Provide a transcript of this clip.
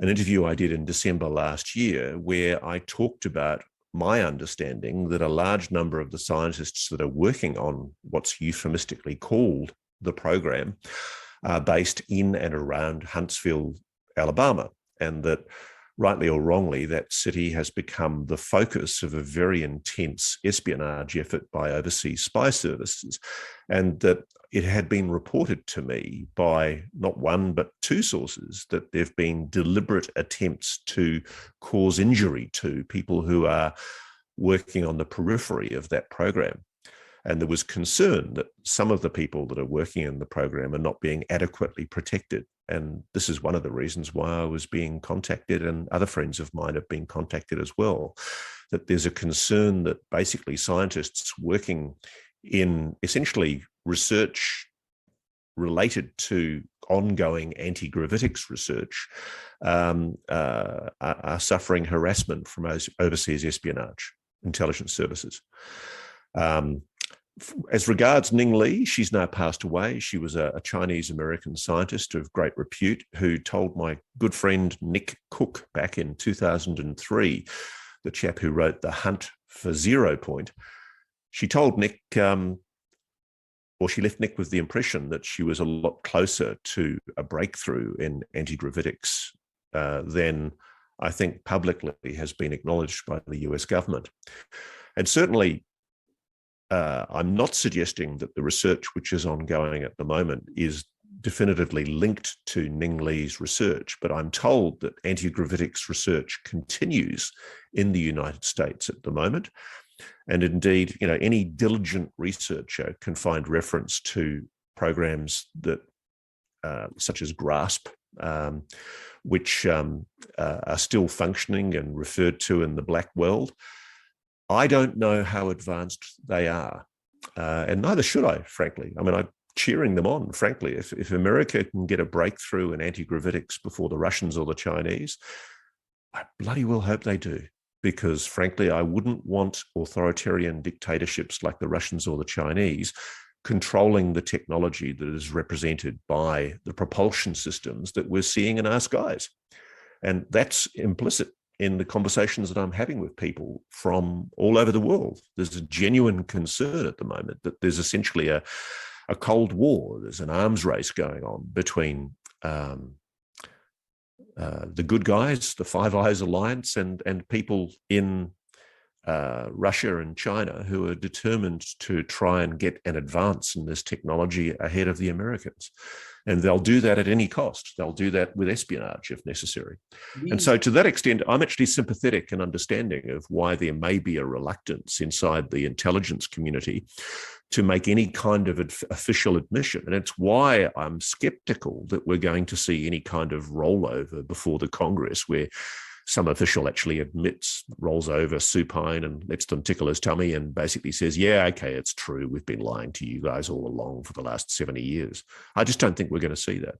an interview I did in December last year where I talked about my understanding that a large number of the scientists that are working on what's euphemistically called the program are based in and around Huntsville, Alabama, and that rightly or wrongly, that city has become the focus of a very intense espionage effort by overseas spy services, and that it had been reported to me by not one but two sources that there have been deliberate attempts to cause injury to people who are working on the periphery of that program. And there was concern that some of the people that are working in the program are not being adequately protected. And this is one of the reasons why I was being contacted, and other friends of mine have been contacted as well, that there's a concern that basically scientists working in essentially research related to ongoing anti-gravitics research are suffering harassment from overseas espionage intelligence services. As regards Ning Li, she's now passed away. She was a Chinese-American scientist of great repute who told my good friend Nick Cook back in 2003, the chap who wrote The Hunt for 0 Point, she told Nick, or she left Nick with the impression that she was a lot closer to a breakthrough in anti-gravitics than I think publicly has been acknowledged by the US government. And certainly, I'm not suggesting that the research which is ongoing at the moment is definitively linked to Ning Li's research, but I'm told that anti-gravitics research continues in the United States at the moment. And indeed, any diligent researcher can find reference to programs that, such as GRASP, which are still functioning and referred to in the black world. I don't know how advanced they are, and neither should I, frankly. I mean, I'm cheering them on, frankly. If America can get a breakthrough in anti-gravitics before the Russians or the Chinese, I bloody well hope they do, because frankly, I wouldn't want authoritarian dictatorships like the Russians or the Chinese controlling the technology that is represented by the propulsion systems that we're seeing in our skies. And that's implicit in the conversations that I'm having with people from all over the world. There's a genuine concern at the moment that there's essentially a Cold War. There's an arms race going on between the good guys, the Five Eyes Alliance, and people in Russia and China who are determined to try and get an advance in this technology ahead of the Americans. And they'll do that at any cost. They'll do that with espionage if necessary. And so to that extent, I'm actually sympathetic and understanding of why there may be a reluctance inside the intelligence community to make any kind of official admission. And it's why I'm skeptical that we're going to see any kind of rollover before the Congress where some official actually admits, rolls over supine and lets them tickle his tummy and basically says, yeah, okay, it's true. We've been lying to you guys all along for the last 70 years. I just don't think we're going to see that.